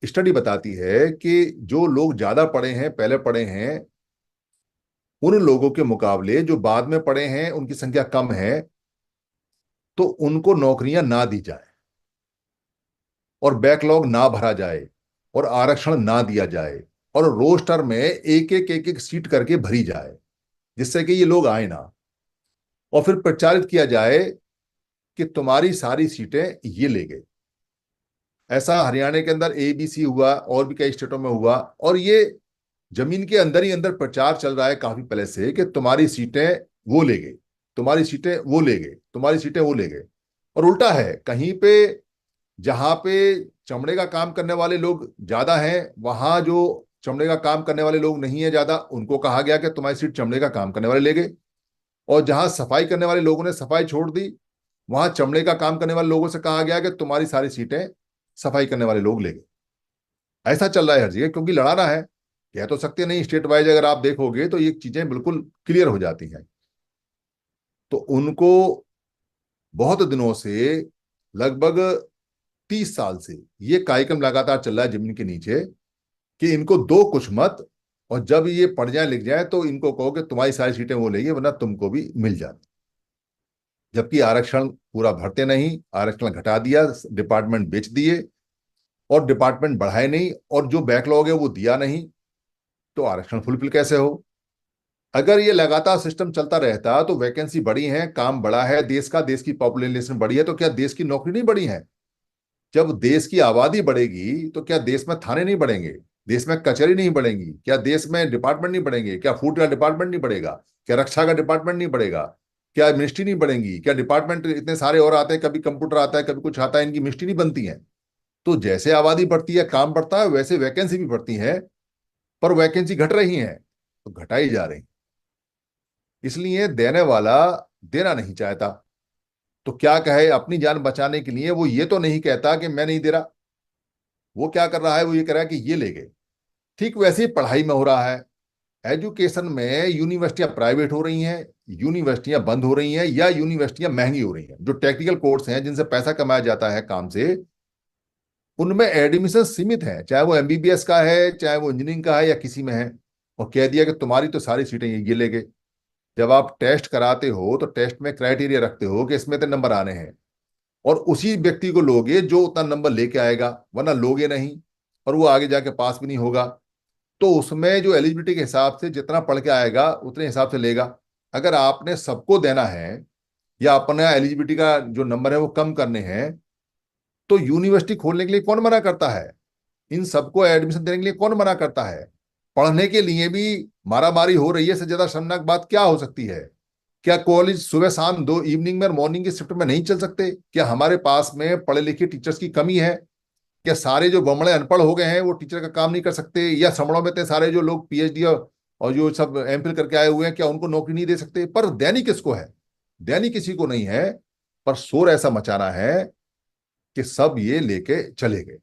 स्टडी बताती है कि जो लोग ज्यादा पढ़े हैं, पहले पढ़े हैं, उन लोगों के मुकाबले जो बाद में पढ़े हैं उनकी संख्या कम है, तो उनको नौकरियां ना दी जाए और बैकलॉग ना भरा जाए और आरक्षण ना दिया जाए और रोस्टर में एक एक सीट करके भरी जाए, जिससे कि ये लोग आए ना। और फिर प्रचारित किया जाए कि तुम्हारी सारी सीटें ये ले गए। ऐसा हरियाणा के अंदर एबीसी हुआ और भी कई स्टेटों में हुआ, और ये जमीन के अंदर ही अंदर प्रचार चल रहा है काफी पहले से कि तुम्हारी सीटें वो ले गए, तुम्हारी सीटें वो ले गए, तुम्हारी सीटें वो ले गए। और उल्टा है, कहीं पे जहां पे चमड़े का काम करने वाले लोग ज्यादा हैं, वहां जो चमड़े का काम करने वाले लोग नहीं है ज्यादा, उनको कहा गया कि तुम्हारी सीट चमड़े का काम करने वाले ले गए। और जहां सफाई करने वाले लोगों ने सफाई छोड़ दी, वहां चमड़े का काम करने वाले लोगों से कहा गया कि तुम्हारी सारी सीटें सफाई करने वाले लोग ले गए। ऐसा चल रहा है हर जगह, क्योंकि लड़ाना है। कह तो सकते नहीं, स्टेट वाइज अगर आप देखोगे तो ये चीजें बिल्कुल क्लियर हो जाती हैं। तो उनको बहुत दिनों से, लगभग 30 साल से ये कार्यक्रम लगातार चल रहा है जमीन के नीचे कि इनको दो कुछ मत, और जब ये पढ़ जाए लिख जाए तो इनको कहो कि तुम्हारी सारी सीटें वो लेंगे वरना तुमको भी मिल जाती। जबकि आरक्षण पूरा भरते नहीं, आरक्षण घटा दिया, डिपार्टमेंट बेच दिए और डिपार्टमेंट बढ़ाए नहीं, और जो बैकलॉग है वो दिया नहीं, तो आरक्षण फुलफिल कैसे हो। अगर ये लगातार सिस्टम चलता रहता तो वैकेंसी बढ़ी है, काम बढ़ा है देश का, देश की पॉपुलेशन बढ़ी है, तो क्या देश की नौकरी नहीं बढ़ी है? जब देश की आबादी बढ़ेगी तो क्या देश में थाने नहीं बढ़ेंगे, देश में कचहरी नहीं बढ़ेंगी, क्या देश में डिपार्टमेंट नहीं बढ़ेंगे, क्या फूड का डिपार्टमेंट नहीं बढ़ेगा, क्या रक्षा का डिपार्टमेंट नहीं बढ़ेगा, क्या मिनिस्ट्री नहीं बढ़ेंगी, क्या डिपार्टमेंट इतने सारे और आते हैं, कभी कंप्यूटर आता है, कभी कुछ आता है, इनकी मिनिस्ट्री नहीं बनती है। तो जैसे आबादी बढ़ती है, काम बढ़ता है, वैसे वैकेंसी भी बढ़ती है। पर वैकेंसी घट रही है तो घटाई जा रही, इसलिए देने वाला देना नहीं चाहता। तो क्या कहे, अपनी जान बचाने के लिए वो ये तो नहीं कहता कि मैं नहीं दे रहा, वो क्या कर रहा है, वो ये कह रहा है कि ये ले गए। ठीक वैसे ही पढ़ाई में हो रहा है। एजुकेशन में यूनिवर्सिटियां प्राइवेट हो रही हैं, यूनिवर्सिटियां बंद हो रही हैं, या यूनिवर्सिटियां महंगी हो रही हैं। जो टेक्निकल कोर्स हैं जिनसे पैसा कमाया जाता है काम से, उनमें एडमिशन सीमित है, चाहे वो एमबीबीएस का है, चाहे वो इंजीनियरिंग का है, या किसी में है। और कह दिया कि तुम्हारी तो सारी सीटें ये ले गए। जब आप टेस्ट कराते हो तो टेस्ट में क्राइटेरिया रखते हो कि इसमें तो नंबर आने हैं, और उसी व्यक्ति को लोगे जो उतना नंबर लेके आएगा, वरना लोगे नहीं, और वो आगे जाके पास भी नहीं होगा। तो उसमें जो एलिजिबिलिटी के हिसाब से जितना पढ़ के आएगा उतने हिसाब से लेगा। अगर आपने सबको देना है या अपना एलिजिबिलिटी का जो नंबर है वो कम करने हैं, तो यूनिवर्सिटी खोलने के लिए कौन मना करता है? इन सबको एडमिशन देने के लिए कौन मना करता है? पढ़ने के लिए भी मारामारी हो रही है, इससे ज्यादा शर्मनाक बात क्या हो सकती है? क्या कॉलेज सुबह शाम दो, इवनिंग में और मॉर्निंग की शिफ्ट में नहीं चल सकते? क्या हमारे पास में पढ़े लिखे टीचर्स की कमी है? क्या सारे जो बमड़े अनपढ़ हो गए हैं वो टीचर का काम नहीं कर सकते? या समड़ों में इतने सारे जो लोग पीएचडी और जो सब एमफिल करके आए हुए हैं, क्या उनको नौकरी नहीं दे सकते? पर देनी किसको है? देनी किसी को नहीं है, पर शोर ऐसा मचाना है कि सब ये लेके चले गए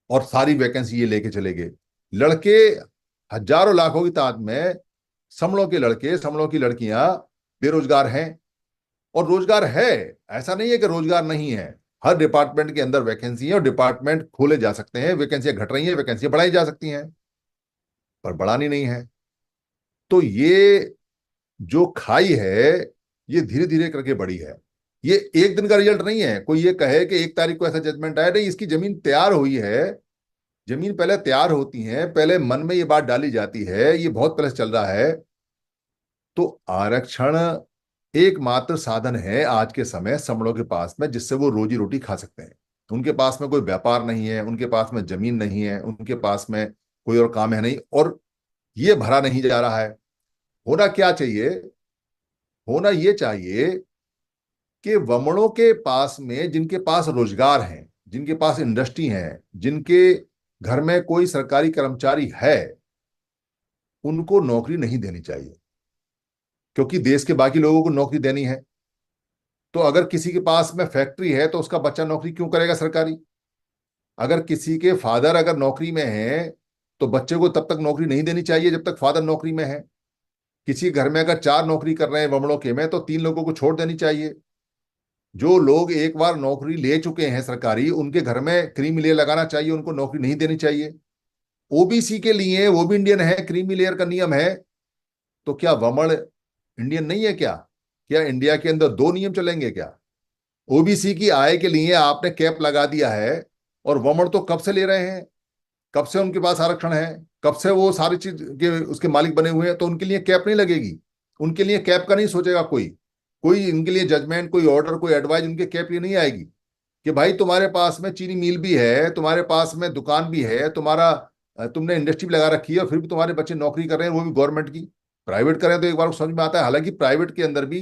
और सारी वैकेंसी ये लेके चले गए। लड़के हजारों लाखों की तादाद में, समड़ों के लड़के, समड़ों की लड़कियां बेरोजगार हैं। और रोजगार है, ऐसा नहीं है कि रोजगार नहीं है। हर डिपार्टमेंट के अंदर वैकेंसी है और डिपार्टमेंट खोले जा सकते हैं, वैकेंसियां घट रही हैं, वैकेंसियां बढ़ाई जा सकती हैं, पर बढ़ानी नहीं है। तो ये जो खाई है, ये धीरे धीरे करके बढ़ी है। ये एक दिन का रिजल्ट नहीं है, कोई ये कहे कि 1 तारीख को ऐसा जजमेंट आया, नहीं, इसकी जमीन तैयार हुई है। जमीन पहले तैयार होती है, पहले मन में ये बात डाली जाती है, ये बहुत पहले से चल रहा है। तो आरक्षण एकमात्र साधन है आज के समय समड़ों के पास में जिससे वो रोजी रोटी खा सकते हैं। उनके पास में कोई व्यापार नहीं है, उनके पास में जमीन नहीं है, उनके पास में कोई और काम है नहीं, और ये भरा नहीं जा रहा है। होना क्या चाहिए? होना ये चाहिए कि वमनों के पास में, जिनके पास रोजगार है, जिनके पास इंडस्ट्री है, जिनके घर में कोई सरकारी कर्मचारी है, उनको नौकरी नहीं देनी चाहिए। क्योंकि देश के बाकी लोगों को नौकरी देनी है। तो अगर किसी के पास में फैक्ट्री है तो उसका बच्चा नौकरी क्यों करेगा सरकारी? अगर किसी के फादर अगर नौकरी में है तो बच्चे को तब तक नौकरी नहीं देनी चाहिए जब तक फादर नौकरी में है। किसी घर में अगर 4 नौकरी कर रहे हैं बमड़ों के में, तो 3 लोगों को छोड़ देनी चाहिए। जो लोग एक बार नौकरी ले चुके हैं सरकारी, उनके घर में क्रीमी लेयर लगाना चाहिए, उनको नौकरी नहीं देनी चाहिए। ओबीसी के लिए, वो भी इंडियन है, क्रीमी लेयर का नियम है। तो क्या वमन इंडियन नहीं है क्या? क्या इंडिया के अंदर 2 नियम चलेंगे क्या? ओबीसी की आय के लिए आपने कैप लगा दिया है, और वमन तो कब से ले रहे हैं, कब से उनके पास आरक्षण है, कब से वो सारी चीज के उसके मालिक बने हुए हैं, तो उनके लिए कैप नहीं लगेगी। उनके लिए कैप का नहीं सोचेगा कोई। कोई इनके लिए जजमेंट, कोई ऑर्डर, कोई एडवाइस उनके कैप लिए नहीं आएगी कि भाई तुम्हारे पास में चीनी मिल भी है, तुम्हारे पास में दुकान भी है, तुम्हारा तुमने इंडस्ट्री भी लगा रखी है, और फिर भी तुम्हारे बच्चे नौकरी कर रहे हैं, वो भी गवर्नमेंट की। प्राइवेट करें तो एक बार समझ में आता है, हालांकि प्राइवेट के अंदर भी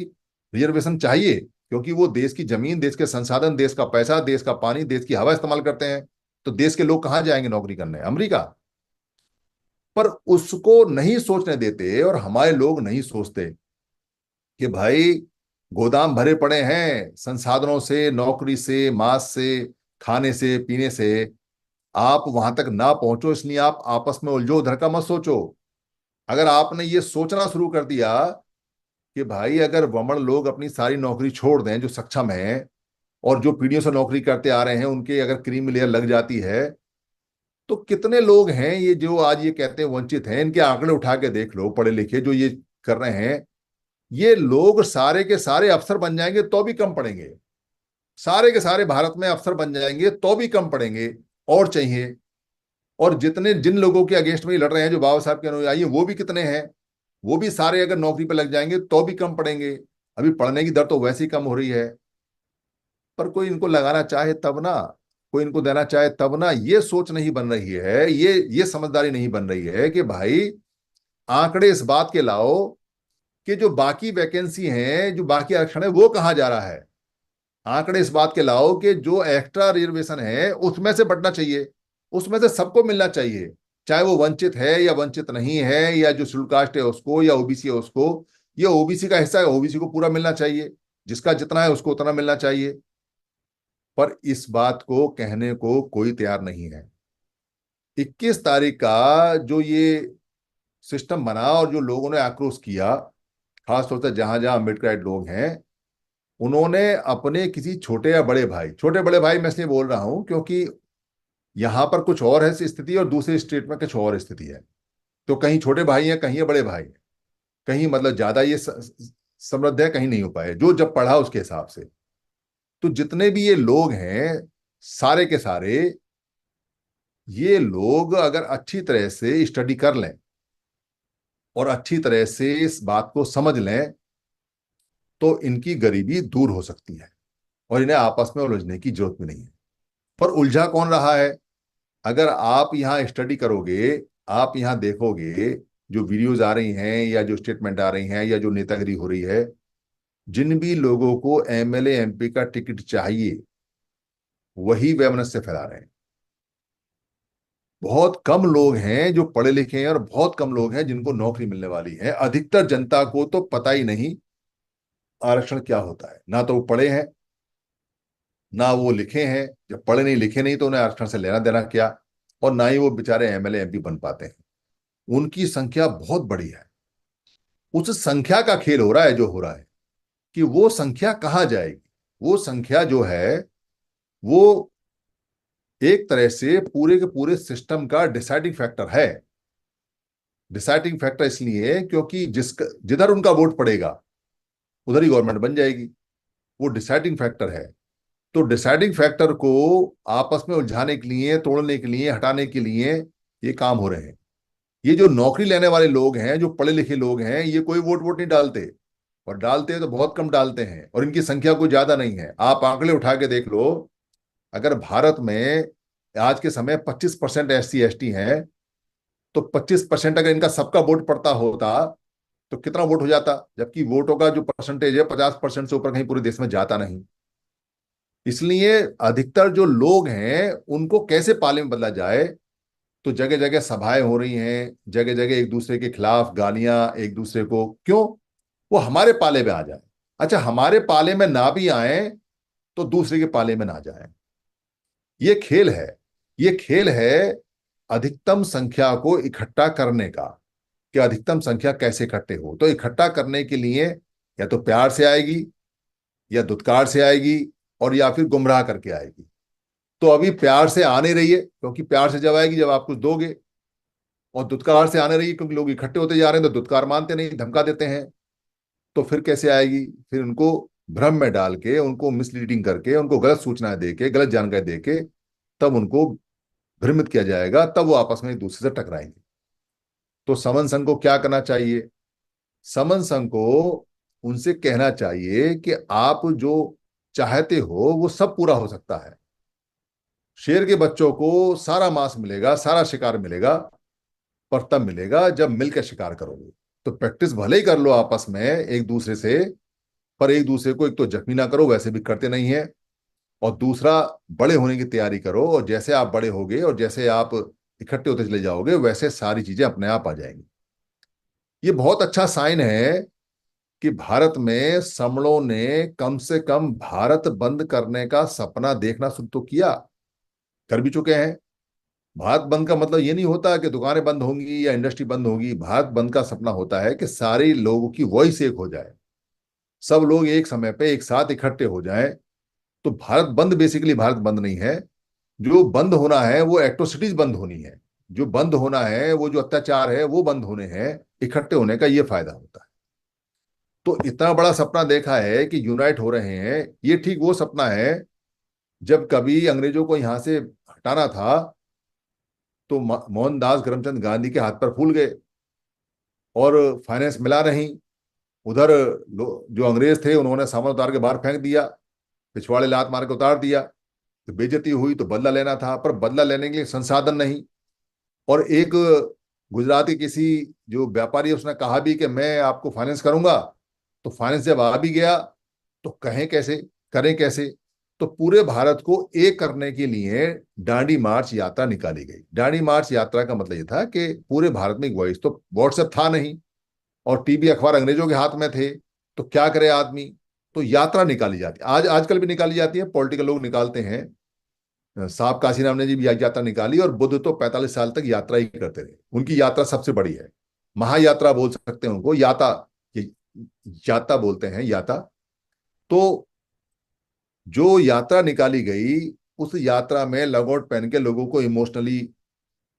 रिजर्वेशन चाहिए, क्योंकि वो देश की जमीन, देश के संसाधन, देश का पैसा, देश का पानी, देश की हवा इस्तेमाल करते हैं। तो देश के लोग कहाँ जाएंगे नौकरी करने? अमेरिका। पर उसको नहीं सोचने देते, और हमारे लोग नहीं सोचते कि भाई गोदाम भरे पड़े हैं संसाधनों से, नौकरी से, मांस से, खाने से, पीने से। आप वहां तक ना पहुंचो, इसलिए आप आपस में उलझो, उधर का मत सोचो। अगर आपने ये सोचना शुरू कर दिया कि भाई अगर वमन लोग अपनी सारी नौकरी छोड़ दें जो सक्षम है, और जो पीढ़ियों से नौकरी करते आ रहे हैं उनके अगर क्रीम लेयर लग जाती है, तो कितने लोग हैं ये जो आज ये कहते हैं वंचित हैं, इनके आंकड़े उठा के देख लो, पढ़े लिखे जो ये कर रहे हैं। ये लोग सारे के सारे अफसर बन जाएंगे तो भी कम पड़ेंगे। सारे के सारे भारत में अफसर बन जाएंगे तो भी कम पड़ेंगे, और चाहिए। और जितने जिन लोगों के अगेंस्ट में ये लड़ रहे हैं, जो बाबा साहब के अनुयायी हैं, वो भी कितने हैं? वो भी सारे अगर नौकरी पर लग जाएंगे तो भी कम पड़ेंगे। अभी पढ़ने की दर तो वैसे ही कम हो रही है। पर कोई इनको लगाना चाहे तब ना, कोई इनको देना चाहे तब ना, ये सोच नहीं बन रही है, ये समझदारी नहीं बन रही है कि भाई आंकड़े इस बात के लाओ कि जो बाकी वैकेंसी हैं, जो बाकी आरक्षण है, वो कहाँ जा रहा है। आंकड़े इस बात के लाओ कि जो एक्स्ट्रा रिजर्वेशन है उसमें से बढ़ना चाहिए, उसमें से सबको मिलना चाहिए, चाहे वो वंचित है या वंचित नहीं है, या जो शेड्यूल कास्ट है उसको, या ओबीसी है उसको। ये ओबीसी का हिस्सा है, ओबीसी को पूरा मिलना चाहिए, जिसका जितना है उसको उतना मिलना चाहिए। पर इस बात को कहने को कोई तैयार नहीं है। 21 तारीख का जो ये सिस्टम बना और जो लोगों ने आक्रोश किया, खासतौर से जहां जहां अम्बेडकराइट लोग हैं, उन्होंने अपने किसी छोटे या बड़े भाई, छोटे बड़े भाई मैं इसलिए बोल रहा हूं क्योंकि यहां पर कुछ और है स्थिति, और दूसरे स्टेट में कुछ और स्थिति है। तो कहीं छोटे भाई हैं, कहीं ये बड़े भाई हैं, कहीं मतलब ज्यादा ये समृद्ध है, कहीं नहीं हो पाए, जो जब पढ़ा उसके हिसाब से। तो जितने भी ये लोग हैं, सारे के सारे ये लोग अगर अच्छी तरह से स्टडी कर लें और अच्छी तरह से इस बात को समझ लें, तो इनकी गरीबी दूर हो सकती है, और इन्हें आपस में उलझने की जरूरत भी नहीं है। पर उलझा कौन रहा है? अगर आप यहाँ स्टडी करोगे, आप यहाँ देखोगे, जो वीडियोज आ रही हैं या जो स्टेटमेंट आ रही हैं या जो नेतागिरी हो रही है, जिन भी लोगों को एमएलए एमपी का टिकट चाहिए, वही वैमनस्य फैला रहे हैं। बहुत कम लोग हैं जो पढ़े लिखे हैं, और बहुत कम लोग हैं जिनको नौकरी मिलने वाली है। अधिकतर जनता को तो पता ही नहीं आरक्षण क्या होता है। ना तो वो पढ़े हैं, ना वो लिखे हैं। जब पढ़े नहीं लिखे नहीं तो उन्हें आरक्षण से लेना देना क्या? और ना ही वो बेचारे एमएलए एमपी बन पाते हैं। उनकी संख्या बहुत बड़ी है। उस संख्या का खेल हो रहा है जो हो रहा है, कि वो संख्या कहाँ जाएगी। वो संख्या जो है, वो एक तरह से पूरे के पूरे सिस्टम का डिसाइडिंग फैक्टर है। डिसाइडिंग फैक्टर इसलिए क्योंकि जिधर उनका वोट पड़ेगा उधर ही गवर्नमेंट बन जाएगी। वो डिसाइडिंग फैक्टर है। तो डिसाइडिंग फैक्टर को आपस में उलझाने के लिए, तोड़ने के लिए, हटाने के लिए ये काम हो रहे हैं। ये जो नौकरी लेने वाले लोग हैं, जो पढ़े लिखे लोग हैं, ये कोई वोट वोट नहीं डालते, और डालते हैं तो बहुत कम डालते हैं, और इनकी संख्या कोई ज्यादा नहीं है। आप आंकड़े उठा के देख लो। अगर भारत में आज के समय 25% SC ST हैं, तो 25% अगर इनका सबका वोट पड़ता होता तो कितना वोट हो जाता? जबकि वोटों का जो परसेंटेज है 50% से ऊपर कहीं पूरे देश में जाता नहीं। इसलिए अधिकतर जो लोग हैं उनको कैसे पाले में बदला जाए। तो जगह जगह सभाएं हो रही हैं, जगह जगह एक दूसरे के खिलाफ गालियां, एक दूसरे को क्यों? वो हमारे पाले में आ जाए। अच्छा, हमारे पाले में ना भी आए तो दूसरे के पाले में ना जाए। ये खेल है, ये खेल है अधिकतम संख्या को इकट्ठा करने का, कि अधिकतम संख्या कैसे इकट्ठे हो। तो इकट्ठा करने के लिए या तो प्यार से आएगी, या दुत्कार से आएगी, और या फिर गुमराह करके आएगी। तो अभी प्यार से आ नहीं रही है, क्योंकि प्यार से जब आएगी जब आप कुछ दोगे, और दुत्कार से आने रही है क्योंकि लोग इकट्ठे होते जा रहे हैं तो दुत्कार मानते नहीं, धमका देते हैं। तो फिर कैसे आएगी? फिर उनको भ्रम में डाल के, उनको मिसलीडिंग करके, उनको गलत सूचनाएं दे के, गलत जानकारी दे के, तब उनको भ्रमित किया जाएगा, तब वो आपस में एक दूसरे से टकराएंगे। तो समन संघ को क्या करना चाहिए? समन संघ को उनसे कहना चाहिए कि आप जो चाहते हो वो सब पूरा हो सकता है। शेर के बच्चों को सारा मांस मिलेगा, सारा शिकार मिलेगा, पर तब मिलेगा जब मिलकर शिकार करोगे। तो प्रैक्टिस भले ही कर लो आपस में एक दूसरे से, पर एक दूसरे को एक तो जख्मी ना करो, वैसे भी करते नहीं है, और दूसरा बड़े होने की तैयारी करो। और जैसे आप बड़े होगे और जैसे आप इकट्ठे होते चले जाओगे, वैसे सारी चीजें अपने आप आ जाएंगी। ये बहुत अच्छा साइन है कि भारत में समणों ने कम से कम भारत बंद करने का सपना देखना शुरू तो किया, कर भी चुके हैं। भारत बंद का मतलब ये नहीं होता कि दुकानें बंद होंगी या इंडस्ट्री बंद होगी। भारत बंद का सपना होता है कि सारे लोगों की वॉइस एक हो जाए, सब लोग एक समय पे एक साथ इकट्ठे हो जाएं। तो भारत बंद बेसिकली भारत बंद नहीं है। जो बंद होना है वो एट्रोसिटीज बंद होनी है, जो बंद होना है वो जो अत्याचार है वो बंद होने हैं। इकट्ठे होने का ये फायदा होता है। तो इतना बड़ा सपना देखा है कि यूनाइट हो रहे हैं। ये ठीक वो सपना है जब कभी अंग्रेजों को यहां से हटाना था तो मोहनदास करमचंद गांधी के हाथ पर फूल गए और फाइनेंस मिला नहीं। उधर जो अंग्रेज थे उन्होंने सामान उतार के बाहर फेंक दिया, पिछवाड़े लात मार के उतार दिया। तो बेइज्जती हुई तो बदला लेना था, पर बदला लेने के लिए संसाधन नहीं। और एक गुजराती किसी जो व्यापारी है उसने कहा भी कि मैं आपको फाइनेंस करूंगा। तो फाइनेंस जब आ भी गया तो कहें कैसे, करें कैसे? तो पूरे भारत को एक करने के लिए डांडी मार्च यात्रा निकाली गई। डांडी मार्च यात्रा का मतलब ये था कि पूरे भारत में एक वॉइस, तो व्हाट्सएप था नहीं और टीवी अखबार अंग्रेजों के हाथ में थे, तो क्या करे आदमी? तो यात्रा निकाली जाती है, आज आजकल भी निकाली जाती है, पॉलिटिकल लोग निकालते हैं। साहब काशीराम ने जी भी यात्रा निकाली, और बुद्ध तो 45 साल तक यात्रा ही करते रहे। उनकी यात्रा सबसे बड़ी है, महायात्रा बोल सकते हैं उनको, याता, ये यात्रा बोलते हैं, याता। तो जो यात्रा निकाली गई, उस यात्रा में लंगोट पहन के लोगों को इमोशनली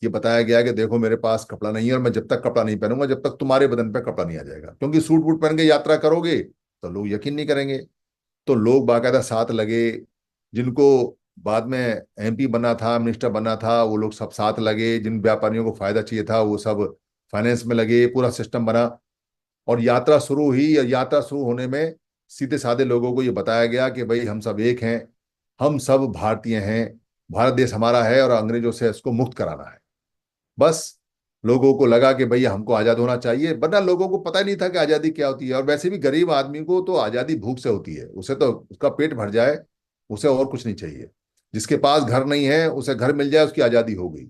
ये बताया गया कि देखो मेरे पास कपड़ा नहीं है और मैं जब तक कपड़ा नहीं पहनूंगा जब तक तुम्हारे बदन पे कपड़ा नहीं आ जाएगा, क्योंकि सूट वूट पहन के यात्रा करोगे तो लोग यकीन नहीं करेंगे। तो लोग बाकायदा साथ लगे, जिनको बाद में एमपी बनना था, मिनिस्टर बनना था, वो लोग सब साथ लगे। जिन व्यापारियों को फायदा चाहिए था वो सब फाइनेंस में लगे, पूरा सिस्टम बना। और यात्रा शुरू हुई, और यात्रा शुरू होने में सीधे साधे लोगों को ये बताया गया कि भाई हम सब एक हैं, हम सब भारतीय हैं, भारत देश हमारा है और अंग्रेजों से इसको मुक्त कराना है। बस लोगों को लगा कि भैया हमको आजाद होना चाहिए, वरना लोगों को पता ही नहीं था कि आजादी क्या होती है। और वैसे भी गरीब आदमी को तो आजादी भूख से होती है, उसे तो उसका पेट भर जाए, उसे और कुछ नहीं चाहिए। जिसके पास घर नहीं है उसे घर मिल जाए, उसकी आजादी हो गई।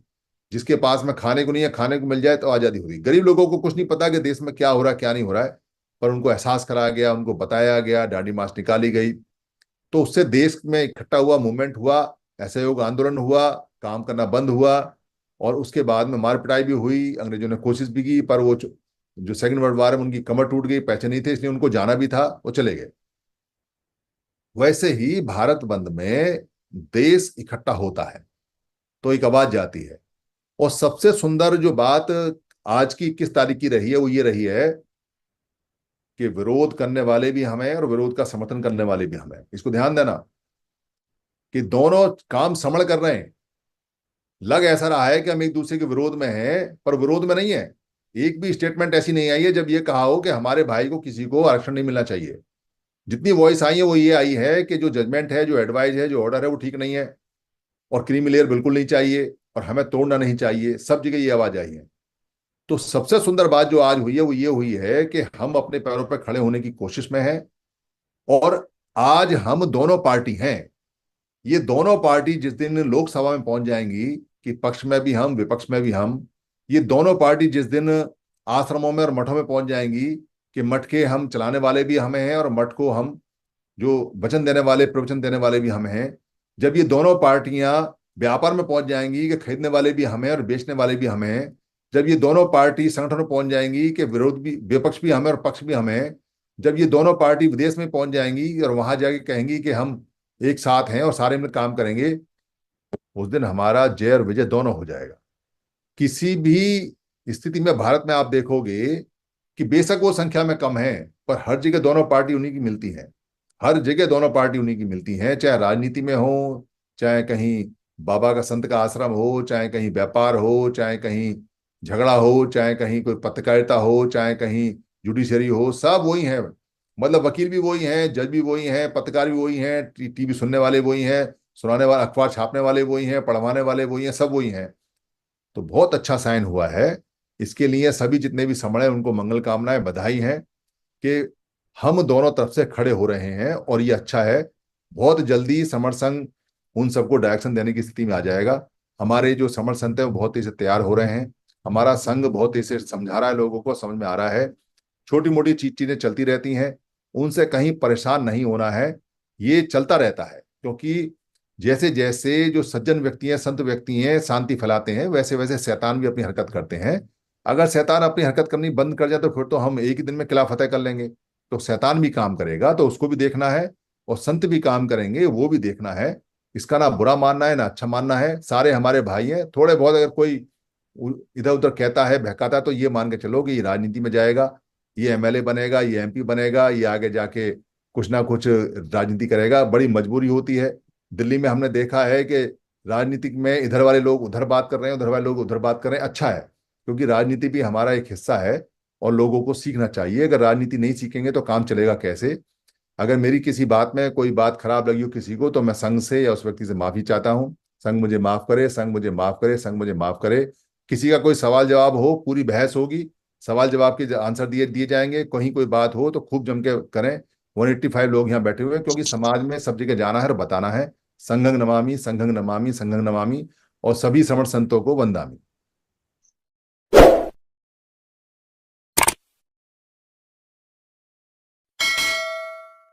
जिसके पास में खाने को नहीं है, खाने को मिल जाए तो आजादी हो गई। गरीब लोगों को कुछ नहीं पता कि देश में क्या हो रहा है क्या नहीं हो रहा है, पर उनको एहसास कराया गया, उनको बताया गया, दांडी मार्च निकाली गई। तो उससे देश में इकट्ठा हुआ, मूवमेंट हुआ, असहयोग आंदोलन हुआ, काम करना बंद हुआ। और उसके बाद में मार पिटाई भी हुई, अंग्रेजों ने कोशिश भी की, पर वो जो सेकंड वर्ल्ड वार में उनकी कमर टूट गई, पैसे नहीं थे, इसलिए उनको जाना भी था, वो चले गए। वैसे ही भारत बंद में देश इकट्ठा होता है तो एक आवाज जाती है। और सबसे सुंदर जो बात आज की 21 तारीख की रही है वो ये रही है कि विरोध करने वाले भी हमें और विरोध का समर्थन करने वाले भी हमें। इसको ध्यान देना कि दोनों काम समझ कर रहे हैं। लग ऐसा रहा है कि हम एक दूसरे के विरोध में हैं, पर विरोध में नहीं है। एक भी स्टेटमेंट ऐसी नहीं आई है जब ये कहा हो कि हमारे भाई को किसी को आरक्षण नहीं मिलना चाहिए। जितनी वॉइस आई है वो ये आई है कि जो जजमेंट है, जो एडवाइस है, जो ऑर्डर है वो ठीक नहीं है, और क्रीमी लेयर बिल्कुल नहीं चाहिए, और हमें तोड़ना नहीं चाहिए। सब जगह ये आवाज आई है। तो सबसे सुंदर बात जो आज हुई है वो ये हुई है कि हम अपने पैरों पर खड़े होने की कोशिश में हैं। और आज हम दोनों पार्टी हैं। ये दोनों पार्टी जिस दिन लोकसभा में पहुंच जाएंगी, कि पक्ष में भी हम विपक्ष में भी हम, ये दोनों पार्टी जिस दिन आश्रमों में और मठों में पहुंच जाएंगी कि मठ के हम चलाने वाले भी हमें हैं और मठ को हम जो वचन देने वाले, प्रवचन देने वाले भी हमें हैं। जब ये दोनों पार्टियां व्यापार में पहुंच जाएंगी कि खरीदने वाले भी हमें और बेचने वाले भी हमें हैं, जब ये दोनों पार्टी संगठन में पहुंच जाएंगी कि विरोध भी, विपक्ष भी हमें और पक्ष भी हमें हैं, जब ये दोनों पार्टी विदेश में पहुंच जाएंगी और वहां जाके कहेंगी कि हम एक साथ हैं और सारे मिलकर काम करेंगे, उस दिन हमारा जय और विजय दोनों हो जाएगा। किसी भी स्थिति में भारत में आप देखोगे कि बेशक वो संख्या में कम है, पर हर जगह दोनों पार्टी उन्हीं की मिलती है। हर जगह दोनों पार्टी उन्हीं की मिलती हैं, चाहे राजनीति में हो, चाहे कहीं बाबा का संत का आश्रम हो, चाहे कहीं व्यापार हो, चाहे कहीं झगड़ा हो, चाहे कहीं कोई पत्रकारिता हो, चाहे कहीं जुडिशरी हो, सब वही है। मतलब वकील भी वही हैं, जज भी वही हैं, पत्रकार भी वही हैं, टीवी सुनने वाले वही हैं, सुनाने वाले, अखबार छापने वाले वही हैं, पढ़वाने वाले वही हैं, सब वही हैं। तो बहुत अच्छा साइन हुआ है। इसके लिए सभी जितने भी समण हैं उनको मंगल कामनाएं, बधाई है कि हम दोनों तरफ से खड़े हो रहे हैं और ये अच्छा है। बहुत जल्दी समर संघ उन सबको डायरेक्शन देने की स्थिति में आ जाएगा। हमारे जो समर संघ है वो बहुत तेजी से तैयार हो रहे हैं। हमारा संघ बहुत तेजी से समझा रहा है, लोगों को समझ में आ रहा है। छोटी मोटी चीजें चलती रहती हैं, उनसे कहीं परेशान नहीं होना है। ये चलता रहता है, क्योंकि जैसे जैसे जो सज्जन व्यक्ति हैं, संत व्यक्ति हैं, शांति फैलाते हैं, वैसे वैसे शैतान भी अपनी हरकत करते हैं। अगर शैतान अपनी हरकत करनी बंद कर जाए तो फिर तो हम एक ही दिन में किला फतेह कर लेंगे। तो शैतान भी काम करेगा तो उसको भी देखना है, और संत भी काम करेंगे वो भी देखना है। इसका ना बुरा मानना है ना अच्छा मानना है, सारे हमारे भाई हैं। थोड़े बहुत अगर कोई इधर उधर कहता है, बहकाता है, तो ये मान के चलो कि ये राजनीति में जाएगा, ये एमएलए बनेगा, ये एमपी बनेगा, ये आगे जाके कुछ ना कुछ राजनीति करेगा। बड़ी मजबूरी होती है। दिल्ली में हमने देखा है कि राजनीति में इधर वाले लोग उधर बात कर रहे हैं, उधर वाले लोग उधर बात कर रहे हैं। अच्छा है, क्योंकि राजनीति भी हमारा एक हिस्सा है और लोगों को सीखना चाहिए। अगर राजनीति नहीं सीखेंगे तो काम चलेगा कैसे। अगर मेरी किसी बात में कोई बात खराब लगी हो किसी को, तो मैं संघ से या उस व्यक्ति से माफी चाहता हूँ। संघ मुझे माफ करे, संघ मुझे माफ करे, संघ मुझे माफ करे। किसी का कोई सवाल जवाब हो, पूरी बहस होगी, सवाल जवाब के आंसर दिए दिए जाएंगे। कहीं कोई बात हो तो खूब जम के करें। 185 लोग यहाँ बैठे हुए हैं, क्योंकि समाज में सब जगह जाना है और बताना है। संघं नमामि, संघं नमामि, संघं नमामि, और सभी समर्थ संतों को वंदामि।